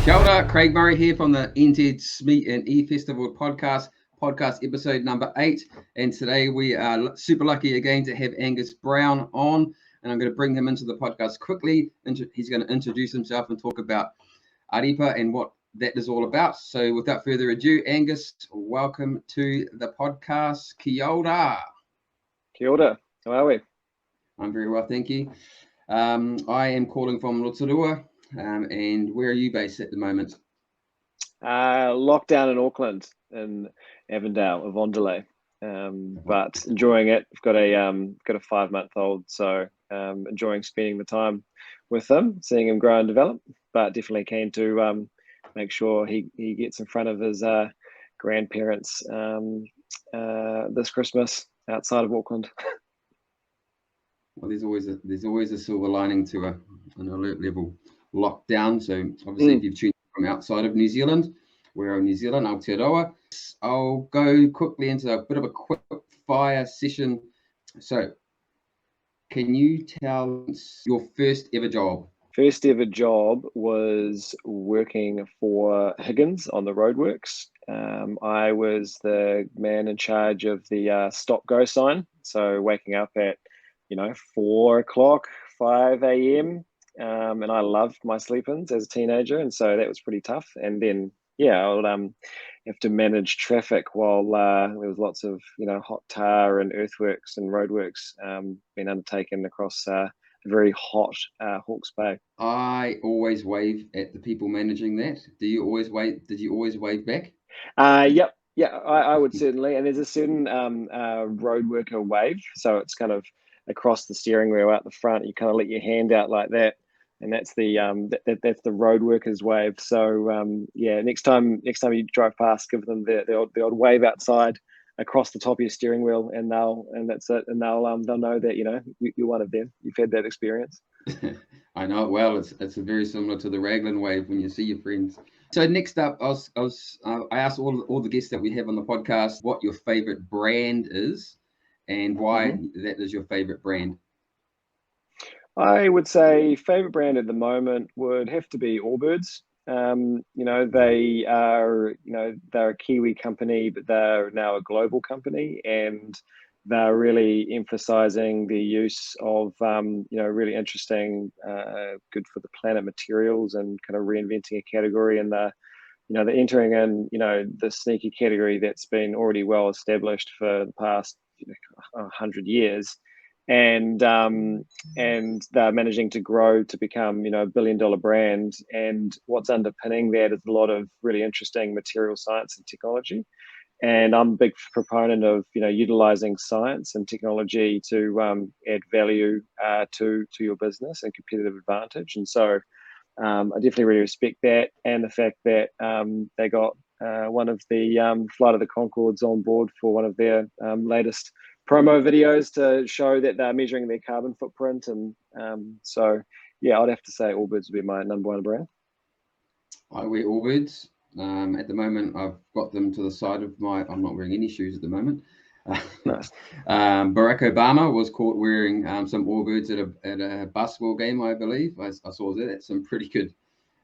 Kia ora, Craig Murray here from the NZ SME&E Festival podcast episode number 8. And today we are super lucky again to have Angus Brown on. And I'm going to bring him into the podcast quickly. He's going to introduce himself and talk about Arepa and what that is all about. So without further ado, Angus, welcome to the podcast. Kia ora. Kia ora. How are we? I'm very well, thank you. I am calling from Rotorua. And where are you based at the moment? Lockdown in Auckland, in Avondale, Avondale, but enjoying it. I've got a 5-month-old, so enjoying spending the time with him, seeing him grow and develop. But definitely keen to make sure he gets in front of his grandparents this Christmas outside of Auckland. Well, there's always a silver lining to an alert level lockdown. So obviously, if you've tuned from outside of New Zealand, we're in New Zealand, Aotearoa. I'll go quickly into a bit of a quick fire session. So, can you tell us your first ever job? First ever job was working for Higgins on the roadworks. I was the man in charge of the stop-go sign. So waking up at 4 o'clock, 5 a.m. And I loved my sleep-ins as a teenager, and so that was pretty tough. And then I would have to manage traffic while there was lots of hot tar and earthworks and roadworks being undertaken across a very hot Hawke's Bay. I always wave at the people managing that. Did you always wave back? Yep. Yeah, I would certainly. And there's a certain road worker wave. So it's kind of across the steering wheel out the front. You kind of let your hand out like that. And that's the that's the road workers wave. So next time you drive past, give them the odd wave outside across the top of your steering wheel, and that's it. And they'll know that you're one of them. You've had that experience. I know it well. It's very similar to the Raglan wave when you see your friends. So next up, I asked all the guests that we have on the podcast what your favorite brand is and why that is your favorite brand. I would say favorite brand at the moment would have to be Allbirds. They are they're a Kiwi company, but they're now a global company, and they're really emphasizing the use of really interesting, good for the planet materials, and kind of reinventing a category. And they're entering in the sneaker category that's been already well established for the past 100 years. And they're managing to grow to become a $1 billion brand. And what's underpinning that is a lot of really interesting material science and technology. And I'm a big proponent of utilizing science and technology to add value to your business and competitive advantage. And so I definitely really respect that, and the fact that they got one of the Flight of the Conchords on board for one of their latest promo videos to show that they're measuring their carbon footprint. And I'd have to say Allbirds would be my number one brand. I wear Allbirds. At the moment, I've got them to the side of I'm not wearing any shoes at the moment. Nice. Barack Obama was caught wearing some Allbirds at a basketball game, I believe. I saw that. That's some pretty good.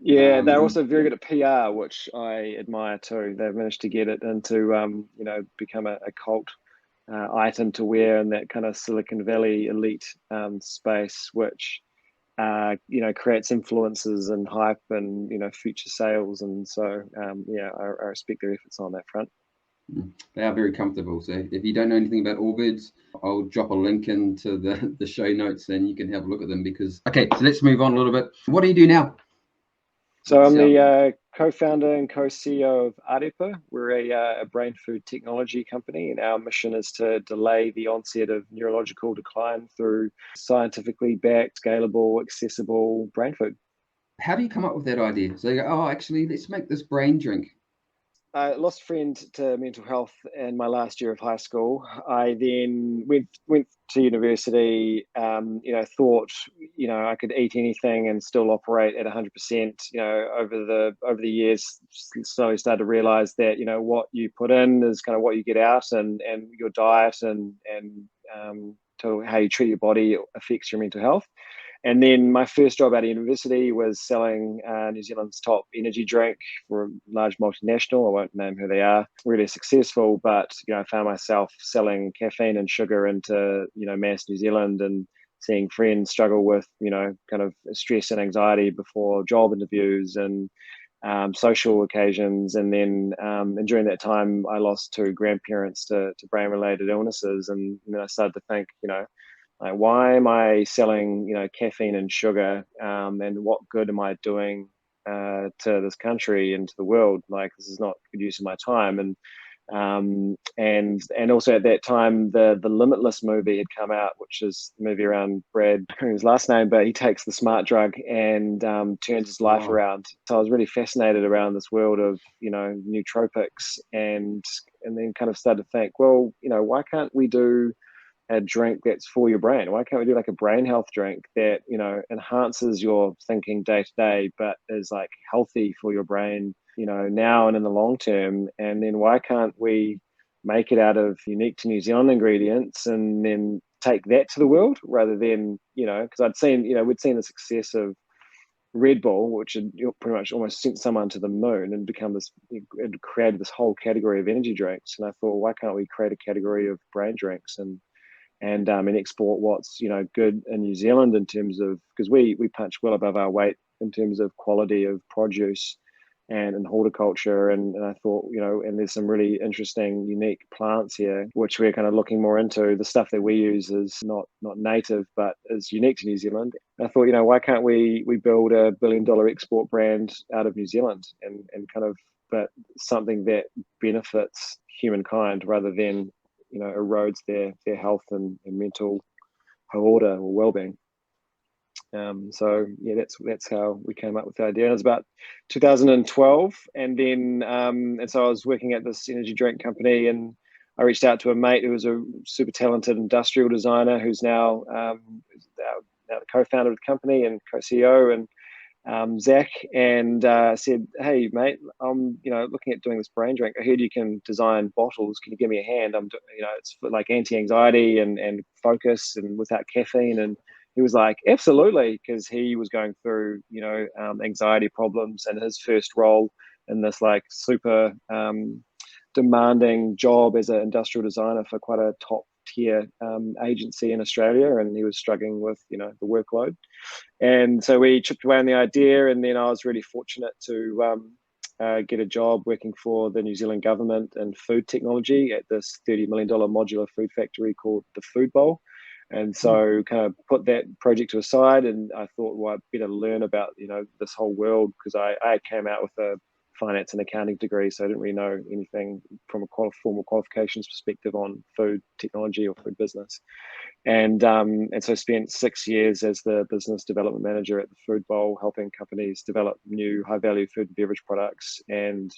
Yeah, they're also very good at PR, which I admire too. They've managed to get it into become a cult item to wear in that kind of Silicon Valley elite space, which creates influences and hype and future sales. And so I respect their efforts on that front. They are very comfortable. So if you don't know anything about Allbirds, I'll drop a link into the show notes and you can have a look at them. So let's move on a little bit. What do you do now? So I'm the co-founder and co-CEO of Arepa. We're a brain food technology company, and our mission is to delay the onset of neurological decline through scientifically backed, scalable, accessible brain food. How do you come up with that idea? So you go, actually, let's make this brain drink. I lost a friend to mental health in my last year of high school. I then went to university, thought, I could eat anything and still operate at 100%. Over the years, slowly started to realize that, what you put in is kind of what you get out, and your diet and to how you treat your body affects your mental health. And then my first job out of university was selling New Zealand's top energy drink for a large multinational. I won't name who they are. Really successful, but I found myself selling caffeine and sugar into mass New Zealand, and seeing friends struggle with kind of stress and anxiety before job interviews and social occasions. And then and during that time, I lost 2 grandparents to brain-related illnesses, and I started to think, like, why am I selling, caffeine and sugar, and what good am I doing to this country and to the world? Like, this is not good use of my time. And also at that time, the Limitless movie had come out, which is a movie around Brad, I can't remember his last name, but he takes the smart drug and turns his life around. So I was really fascinated around this world of nootropics, and then kind of started to think, well, why can't we do a drink that's for your brain? Why can't we do like a brain health drink that enhances your thinking day to day, but is like healthy for your brain now and in the long term? And then why can't we make it out of unique to New Zealand ingredients and then take that to the world, rather than because I'd seen we'd seen the success of Red Bull, which had pretty much almost sent someone to the moon and become this, it created this whole category of energy drinks. And I thought, why can't we create a category of brain drinks and export what's good in New Zealand, in terms of, because we punch well above our weight in terms of quality of produce and in horticulture, and I thought, and there's some really interesting unique plants here which we're kind of looking more into. The stuff that we use is not native but is unique to New Zealand. And I thought, why can't we build a $1 billion export brand out of New Zealand, and kind of, but something that benefits humankind rather than erodes their health and mental order or well-being. So yeah, that's how we came up with the idea. And it was about 2012, and then and so I was working at this energy drink company, and I reached out to a mate who was a super talented industrial designer, who's now the co-founder of the company and co-CEO, and Zach, and said, "Hey mate, I'm looking at doing this brain drink. I heard you can design bottles. Can you give me a hand? It's for like anti-anxiety and focus and without caffeine." And he was like, "Absolutely," because he was going through anxiety problems, and his first role in this like super demanding job as an industrial designer for quite a top tier agency in Australia, and he was struggling with the workload. And so we chipped away on the idea, and then I was really fortunate to get a job working for the New Zealand government in food technology at this $30 million modular food factory called the FoodBowl. And so kind of put that project to a side, and I thought, well, I'd better learn about this whole world, because I came out with a finance and accounting degree, so I didn't really know anything from a formal qualifications perspective on food technology or food business. And so spent 6 years as the business development manager at the FoodBowl, helping companies develop new high value food and beverage products, and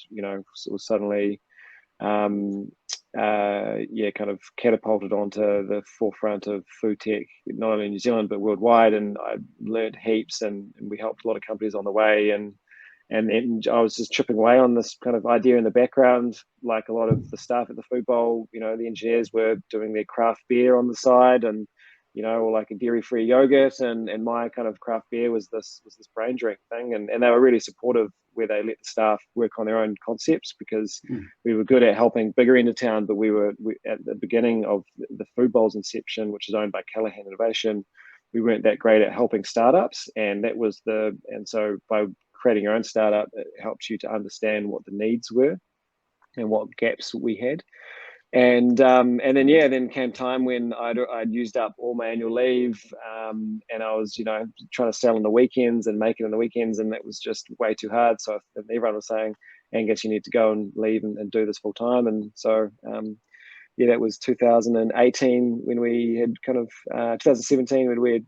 sort of suddenly kind of catapulted onto the forefront of food tech, not only in New Zealand but worldwide. And I learned heaps, and we helped a lot of companies on the way, and I was just chipping away on this kind of idea in the background, like a lot of the staff at the FoodBowl. The engineers were doing their craft beer on the side, and or like a dairy-free yogurt, and my kind of craft beer was this brain drink thing, and they were really supportive, where they let the staff work on their own concepts, because we were good at helping bigger end of town, but we at the beginning of the FoodBowl's inception, which is owned by Callaghan Innovation, we weren't that great at helping startups, and so by creating your own startup, it helps you to understand what the needs were and what gaps we had. And then came time when I'd used up all my annual leave, and I was trying to sell on the weekends and make it on the weekends, and that was just way too hard. So everyone was saying, "Angus, you need to go and leave and do this full time." And so that was 2018 when we had 2017 when we had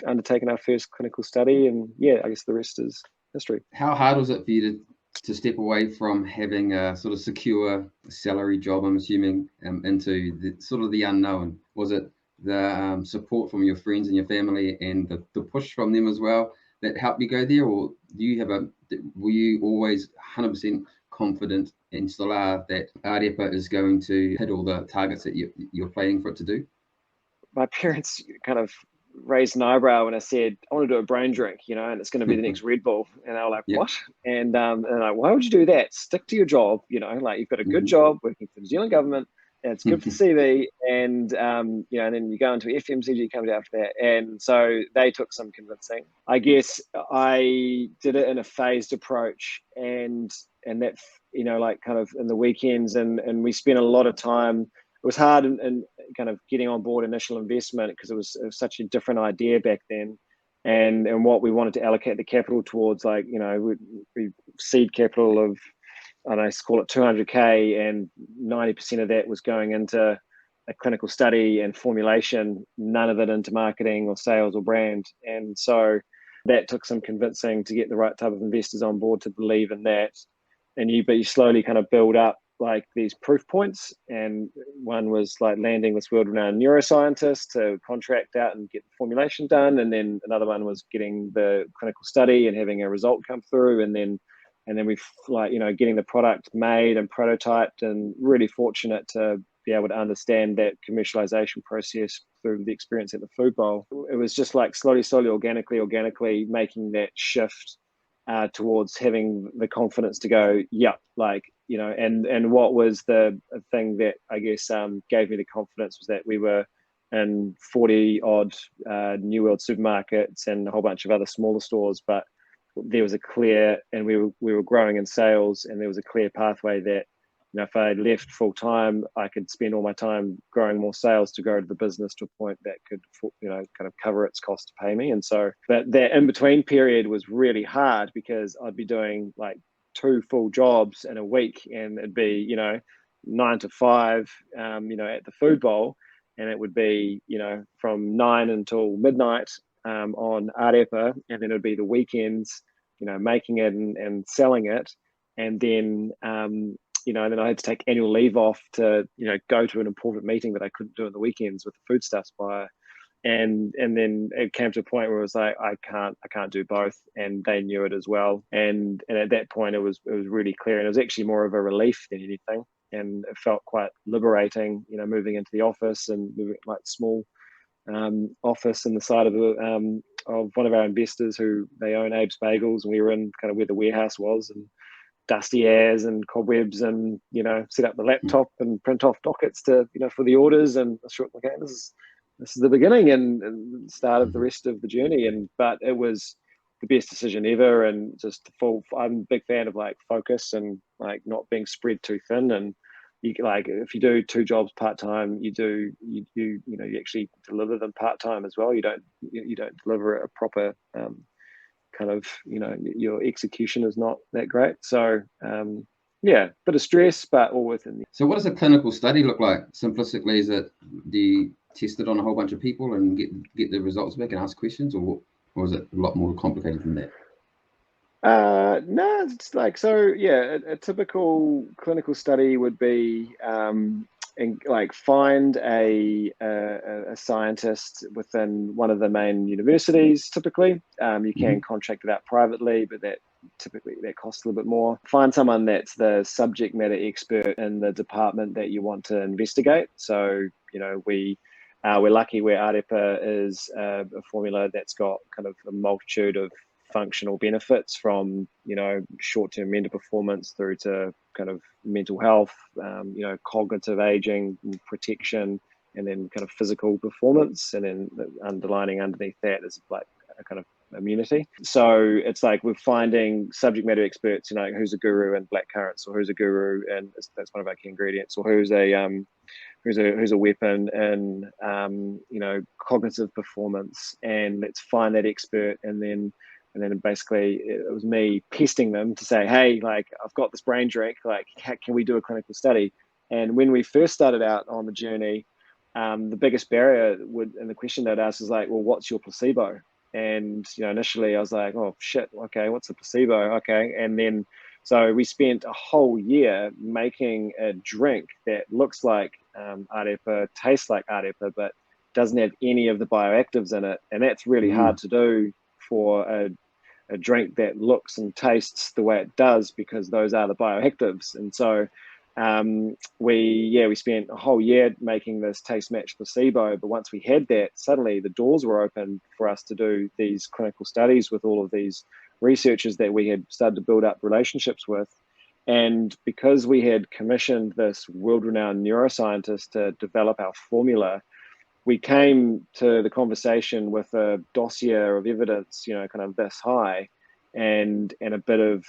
undertaken our first clinical study, and I guess the rest is history. How hard was it for you to step away from having a sort of secure salary job, I'm assuming, into the sort of the unknown? Was it the support from your friends and your family and the push from them as well that helped you go there, or were you always 100% confident and still are that Arepa is going to hit all the targets that you're planning for it to do? My parents kind of raised an eyebrow when I said, I want to do a brain drink, and it's going to be the next Red Bull. And they were like, Yeah. what? And like, why would you do that? Stick to your job, like you've got a good job working for the New Zealand government. And it's good for the CV. And, and then you go into FMCG company after that. And so they took some convincing. I guess I did it in a phased approach and that, like kind of in the weekends and we spent a lot of time. It was hard and kind of getting on board initial investment because it was such a different idea back then, and what we wanted to allocate the capital towards, like we seed capital of, I don't know, let's call it 200K, and 90% of that was going into a clinical study and formulation, none of it into marketing or sales or brand, and so that took some convincing to get the right type of investors on board to believe in that, but you slowly kind of build up like these proof points, and one was like landing this world-renowned neuroscientist to contract out and get the formulation done, and then another one was getting the clinical study and having a result come through, and then we getting the product made and prototyped, and really fortunate to be able to understand that commercialization process through the experience at the FoodBowl. It was just like slowly, organically making that shift towards having the confidence to go, and what was the thing that I guess gave me the confidence was that we were in 40 odd New World supermarkets and a whole bunch of other smaller stores, but there was a clear, and we were growing in sales, and there was a clear pathway that, if I left full time, I could spend all my time growing more sales to grow the business to a point that could, kind of cover its cost to pay me. And so, but that in between period was really hard because I'd be doing like 2 full jobs in a week, and it'd be, 9 to 5, at the FoodBowl, and it would be, from 9 until midnight on Ārepa, and then it'd be the weekends, making it and selling it, and then then I had to take annual leave off to, go to an important meeting that I couldn't do on the weekends with the foodstuffs buyer. And then it came to a point where it was like, I can't do both. And they knew it as well. And at that point it was really clear. And it was actually more of a relief than anything. And it felt quite liberating, moving into the office and moving like small office in the side of one of our investors who they own Abe's Bagels. And we were in kind of where the warehouse was, and dusty airs and cobwebs, and set up the laptop and print off dockets to for the orders, and I thought, okay, this is the beginning and start of the rest of the journey. But it was the best decision ever, and just I'm a big fan of like focus and like not being spread too thin. And you like, if you do 2 jobs part-time, you actually deliver them part-time as well. You don't deliver a proper kind of your execution is not that great. So bit of stress, but all within. So what does a clinical study look like? Simplistically, is it, do you test it on a whole bunch of people and get the results back and ask questions, or is it a lot more complicated than that? No, it's like, so yeah, a typical clinical study would be and like find a scientist within one of the main universities. Typically, you can contract it out privately, but that costs a little bit more. Find someone that's the subject matter expert in the department that you want to investigate. So we're lucky where Arepa is a formula that's got kind of a multitude of functional benefits, from short-term mental performance through to kind of mental health, cognitive aging, protection, and then kind of physical performance, and then underlining underneath that is like a kind of immunity. So it's like we're finding subject matter experts, who's a guru in black currants, or who's a guru, and that's one of our key ingredients, or who's a weapon in cognitive performance, and let's find that expert. And then basically it was me pesting them to say, hey, like, I've got this brain drink, like, can we do a clinical study? And when we first started out on the journey, the biggest barrier and the question they'd ask is like, well, what's your placebo? And initially I was like, oh shit, okay, what's a placebo? Okay. And then so we spent a whole year making a drink that looks like Arepa, tastes like Arepa, but doesn't have any of the bioactives in it. And that's really hard to do for a drink that looks and tastes the way it does, because those are the bioactives. And so we spent a whole year making this taste match placebo, but once we had that, suddenly the doors were open for us to do these clinical studies with all of these researchers that we had started to build up relationships with. And because we had commissioned this world-renowned neuroscientist to develop our formula, we came to the conversation with a dossier of evidence, kind of this high, and a bit of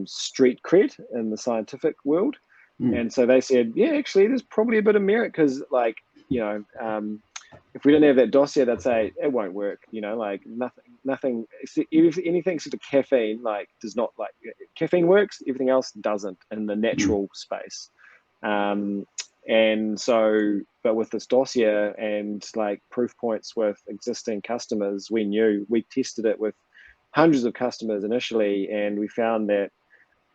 street cred in the scientific world. And so they said, yeah, actually, there's probably a bit of merit because, if we didn't have that dossier, they'd say it won't work. Nothing, anything except for caffeine, does not caffeine works. Everything else doesn't in the natural space. And so, but with this dossier and proof points with existing customers, we tested it with hundreds of customers initially, and we found that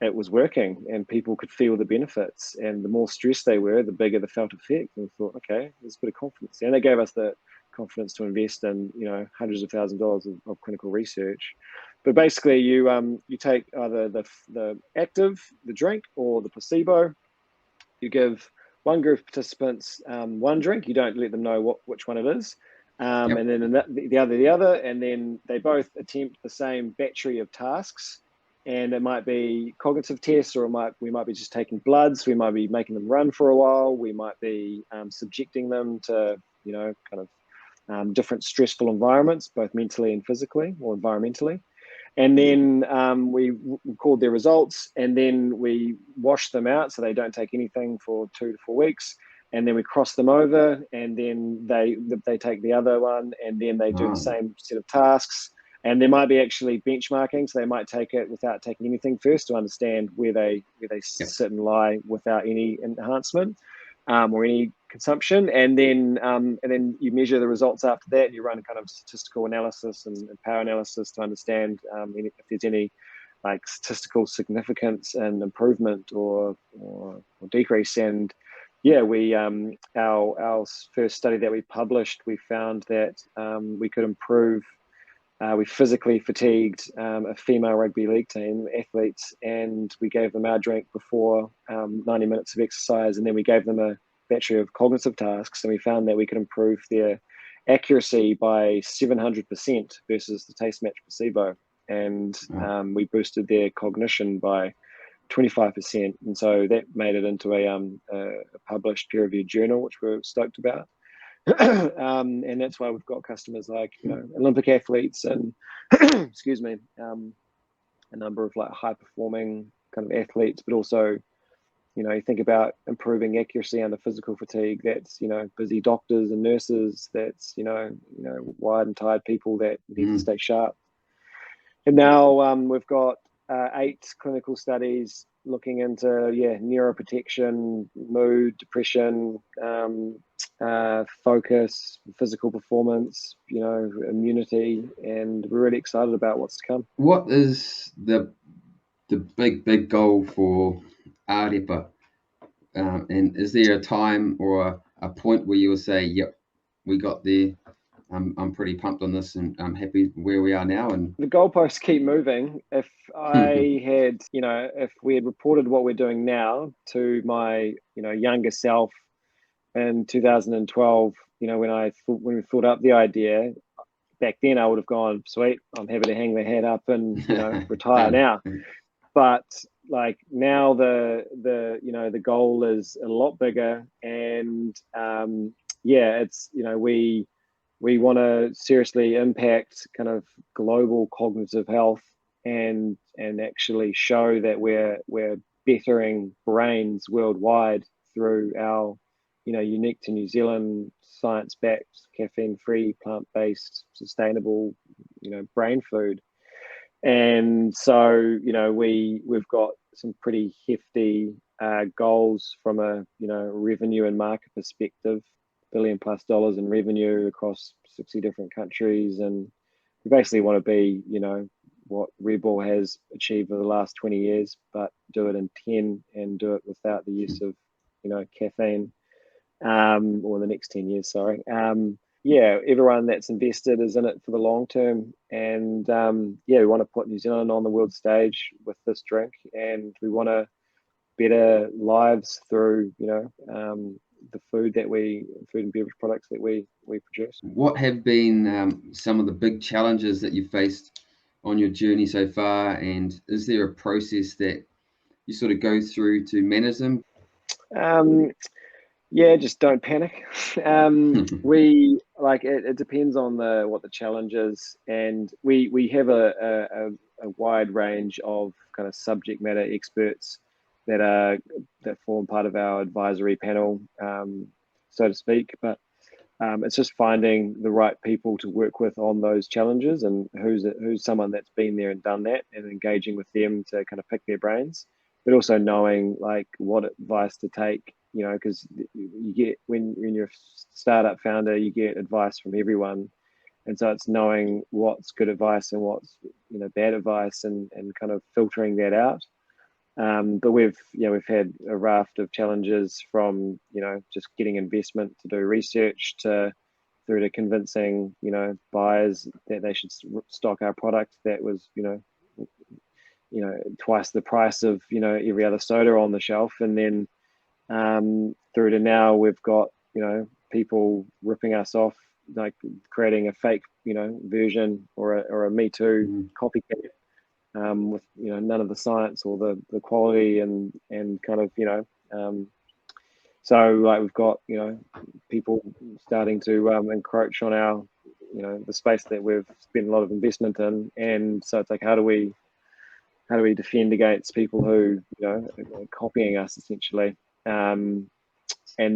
it was working and people could feel the benefits, and the more stressed they were, the bigger the felt effect. And we thought, okay, there's a bit of confidence. And they gave us the confidence to invest in, hundreds of thousands of dollars of clinical research. But basically you take either the active, the drink, or the placebo. You give one group of participants one drink. You don't let them know which one it is. And then the other, and then they both attempt the same battery of tasks. And it might be cognitive tests, or we might be just taking bloods. We might be making them run for a while. We might be subjecting them to, different stressful environments, both mentally and physically or environmentally. And then we record their results, and then we wash them out so they don't take anything for 2 to 4 weeks. And then we cross them over, and then they take the other one, and then they do the same set of tasks. And there might be actually benchmarking, so they might take it without taking anything first to understand where they sit and lie without any enhancement or any consumption. And then you measure the results after that. You run a kind of statistical analysis and power analysis to understand if there's any statistical significance and improvement or decrease. And our first study that we published, we found that we could improve. We physically fatigued a female rugby league team athletes, and we gave them our drink before 90 minutes of exercise, and then we gave them a battery of cognitive tasks, and we found that we could improve their accuracy by 700% versus the taste match placebo, and we boosted their cognition by 25%, and so that made it into a published peer-reviewed journal, which we're stoked about. And that's why we've got customers like Olympic athletes and excuse me, a number of high performing kind of athletes, but also you think about improving accuracy under physical fatigue. That's busy doctors and nurses. That's wired and tired people that need to stay sharp. And now we've got 8 clinical studies looking into neuroprotection, mood, depression, focus, physical performance, immunity, and we're really excited about what's to come. What is the big goal for Ārepa? And is there a time or a point where you will say, yep, we got there? I'm pretty pumped on this, and I'm happy where we are now. And the goalposts keep moving. If I had, if we had reported what we're doing now to my, younger self in 2012, when we thought up the idea back then, I would have gone, sweet, I'm happy to hang the hat up and retire now. But now the goal is a lot bigger, and it's we want to seriously impact kind of global cognitive health and actually show that we're bettering brains worldwide through our unique to New Zealand, science-backed, caffeine-free, plant-based, sustainable brain food. And so we've got some pretty hefty goals from a revenue and market perspective. $1 billion+ in revenue across 60 different countries, and we basically want to be what Red Bull has achieved over the last 20 years, but do it in 10 and do it without the use of caffeine, or the next 10 years, sorry. Everyone that's invested is in it for the long term, and we want to put New Zealand on the world stage with this drink, and we want to better lives through, the food and beverage products that we produce. What have been some of the big challenges that you faced on your journey so far, and is there a process that you sort of go through to manage them? Yeah, just don't panic. We it depends on what the challenge is, and we have a wide range of kind of subject matter experts that form part of our advisory panel, so to speak. But it's just finding the right people to work with on those challenges, and who's someone that's been there and done that, and engaging with them to kind of pick their brains, but also knowing like what advice to take. Because you get when you're a startup founder, you get advice from everyone, and so it's knowing what's good advice and what's bad advice, and kind of filtering that out. But we've had a raft of challenges from just getting investment to do research through to convincing buyers that they should stock our product that was twice the price of every other soda on the shelf, and then through to now we've got people ripping us off, like creating a fake version or a Me Too copycat, with none of the science or the quality and kind of so like we've got people starting to encroach on our the space that we've spent a lot of investment in, and so it's like how do we defend against people who are copying us essentially. And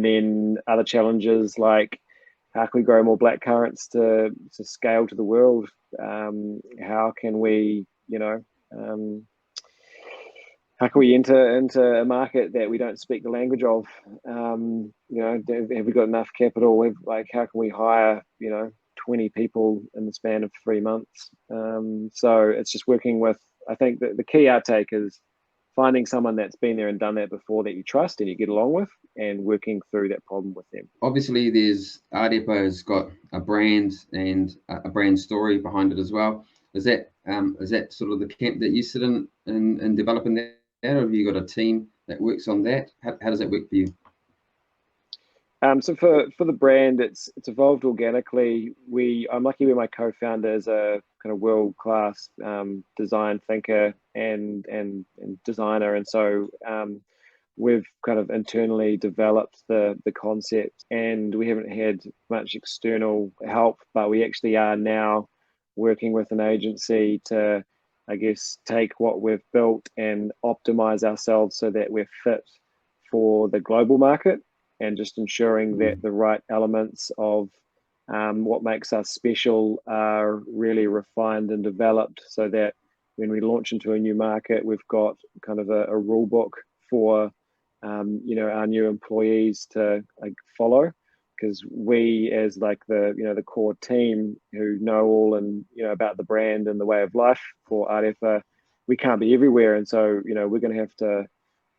then other challenges like how can we grow more black currants to scale to the world? How can we, how can we enter into a market that we don't speak the language of? Have we got enough capital? How can we hire 20 people in the span of 3 months? So it's just working with. I think that the key outtake is finding someone that's been there and done that before that you trust and you get along with, and working through that problem with them. Obviously, Arepa has got a brand and a brand story behind it as well. Is that sort of the camp that you sit in developing that, or have you got a team that works on that? How does that work for you? So for the brand, it's evolved organically. I'm lucky where my co-founder is a kind of world-class design thinker and designer, and so we've kind of internally developed the concept, and we haven't had much external help, but we actually are now working with an agency to, I guess, take what we've built and optimize ourselves so that we're fit for the global market, and just ensuring that the right elements of what makes us special are really refined and developed, so that when we launch into a new market, we've got kind of a rule book for our new employees to follow, because we as the core team who know all and about the brand and the way of life for Arepa, we can't be everywhere, and so we're going to have to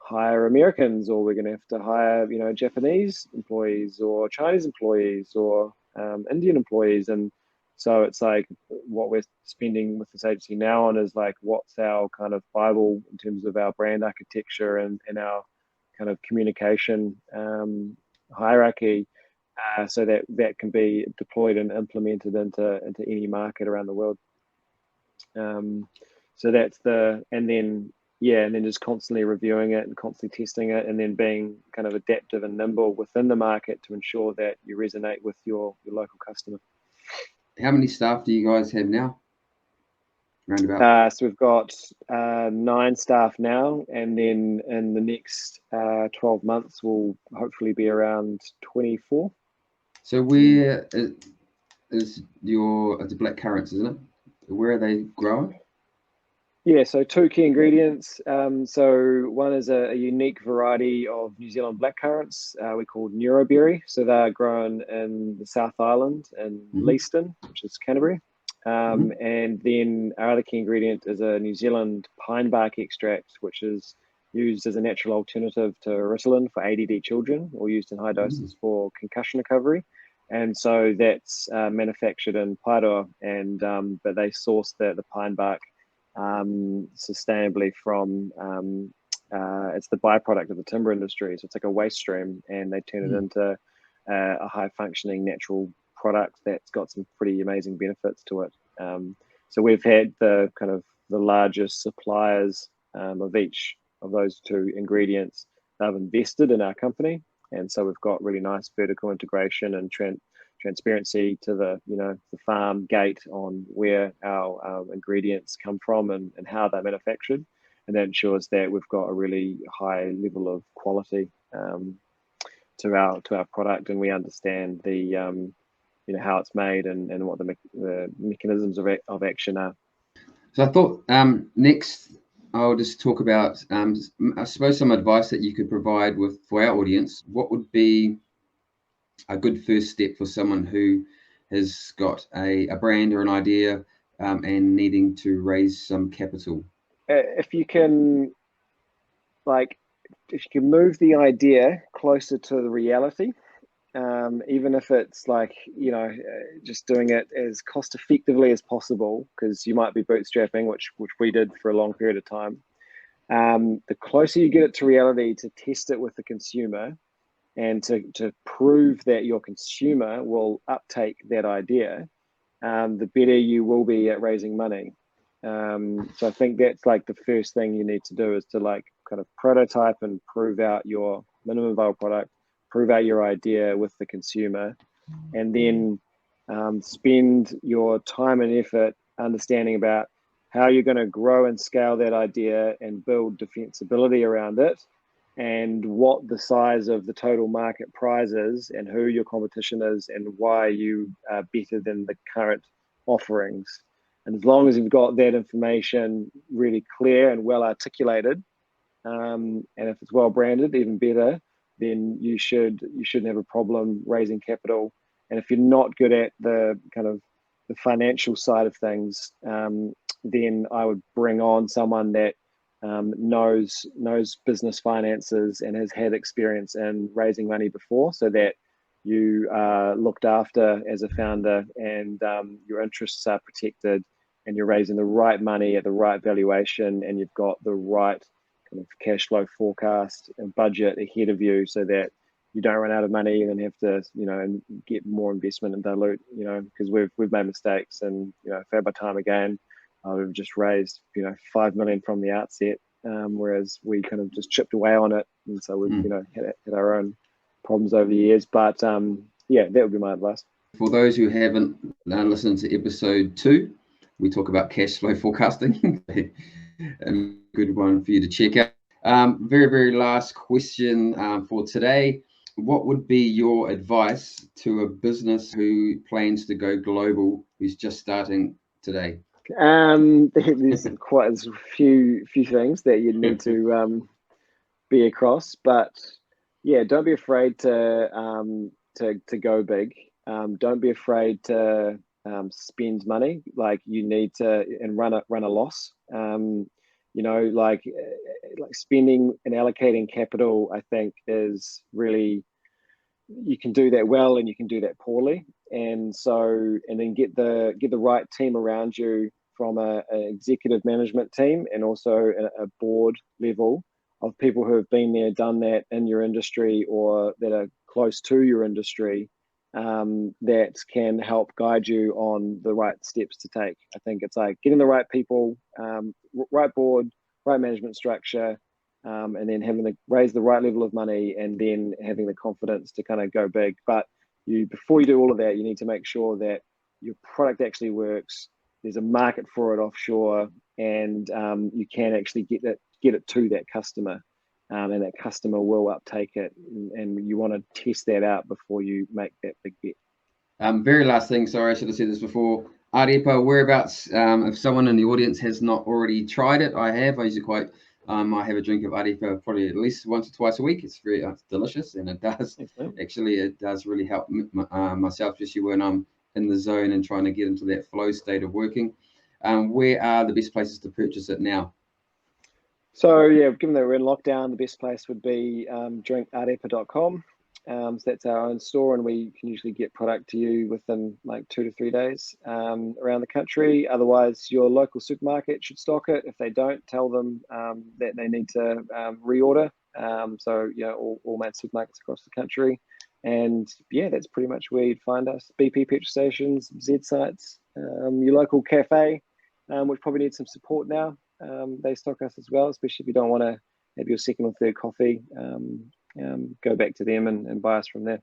hire Americans, or we're going to have to hire Japanese employees or Chinese employees or Indian employees. And so it's like what we're spending with this agency now on is like what's our kind of Bible in terms of our brand architecture and our kind of communication hierarchy, so that can be deployed and implemented into any market around the world. So that's and then just constantly reviewing it and constantly testing it, and then being kind of adaptive and nimble within the market to ensure that you resonate with your local customer. How many staff do you guys have now? Roundabout. So we've got 9 staff now, and then in the next 12 months, we'll hopefully be around 24. So where is it's black currants, isn't it? Where are they growing? Yeah, so 2 key ingredients. So one is a unique variety of New Zealand black currants we call neuroberry. So they're grown in the South Island in Leeston, which is Canterbury. And then our other key ingredient is a New Zealand pine bark extract, which is used as a natural alternative to Ritalin for ADD children, or used in high doses for concussion recovery. And so that's manufactured in Paeroa, and but they source the pine bark sustainably from it's the byproduct of the timber industry. So it's like a waste stream, and they turn it into a high functioning natural product that's got some pretty amazing benefits to it. So we've had the largest suppliers of each of those two ingredients. They've invested in our company, and so we've got really nice vertical integration and transparency to the farm gate on where our ingredients come from and how they're manufactured, and that ensures that we've got a really high level of quality to our product, and we understand the how it's made and what the mechanisms of action are. So I thought next I'll just talk about I suppose some advice that you could provide for our audience. What would be a good first step for someone who has got a brand or an idea and needing to raise some capital? If you can move the idea closer to the reality, even if it's just doing it as cost effectively as possible, because you might be bootstrapping, which we did for a long period of time. The closer you get it to reality, to test it with the consumer and to prove that your consumer will uptake that idea, the better you will be at raising money. So I think that's the first thing you need to do, is to prototype and prove out your minimum viable product, prove out your idea with the consumer, and then spend your time and effort understanding about how you're going to grow and scale that idea and build defensibility around it, and what the size of the total market prize is, and who your competition is, and why you are better than the current offerings. And as long as you've got that information really clear and well articulated, and if it's well branded, even better, then you shouldn't have a problem raising capital. And if you're not good at the the financial side of things, then I would bring on someone that knows business finances and has had experience in raising money before, so that you are looked after as a founder, and your interests are protected, and you're raising the right money at the right valuation, and you've got the right cash flow forecast and budget ahead of you, so that you don't run out of money and then have to and get more investment and dilute, because we've made mistakes, and by time again we've just raised 5 million from the outset, whereas we just chipped away on it, and so we've had our own problems over the years. But that would be my advice. For those who haven't listened to episode 2, we talk about cash flow forecasting. A good one for you to check out. Very, very last question for today. What would be your advice to a business who plans to go global, who's just starting today? There's quite a few things that you need to be across, but don't be afraid to go big. Don't be afraid to spend money. You need to, and run a loss. Spending and allocating capital, I think, is really, you can do that well and you can do that poorly, and then get the right team around you, from an executive management team and also a board level of people who have been there, done that in your industry, or that are close to your industry, that can help guide you on the right steps to take. I think it's getting the right people, right board, right management structure, and then having to raise the right level of money, and then having the confidence to go big. But before you do all of that, you need to make sure that your product actually works, there's a market for it offshore, and you can actually get it to that customer, and that customer will uptake it, and you want to test that out before you make that big bet. Very last thing, sorry, I should have said this before. Arepa, whereabouts, if someone in the audience has not already tried it, I have. I usually I have a drink of Arepa probably at least once or twice a week. It's very delicious, and it does really help myself, especially when I'm in the zone and trying to get into that flow state of working. Where are the best places to purchase it now? So given that we're in lockdown, the best place would be drinkarepa.com. So that's our own store, and we can usually get product to you within like 2 to 3 days around the country. Otherwise, your local supermarket should stock it. If they don't, tell them that they need to reorder. So, all main supermarkets across the country. And yeah, that's pretty much where you'd find us. BP petrol stations, Z sites, your local cafe, which probably needs some support now. They stock us as well, especially if you don't want to have your second or third coffee. Go back to them and buy us from there.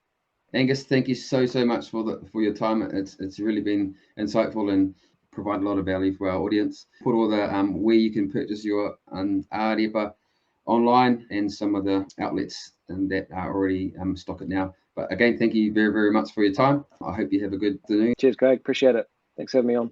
Angus, thank you so much for your time. It's really been insightful and provide a lot of value for our audience. Put all the where you can purchase your Arepa online and some of the outlets that are already stock it now. But again, thank you very much for your time. I hope you have a good afternoon. Cheers, Greg. Appreciate it. Thanks for having me on.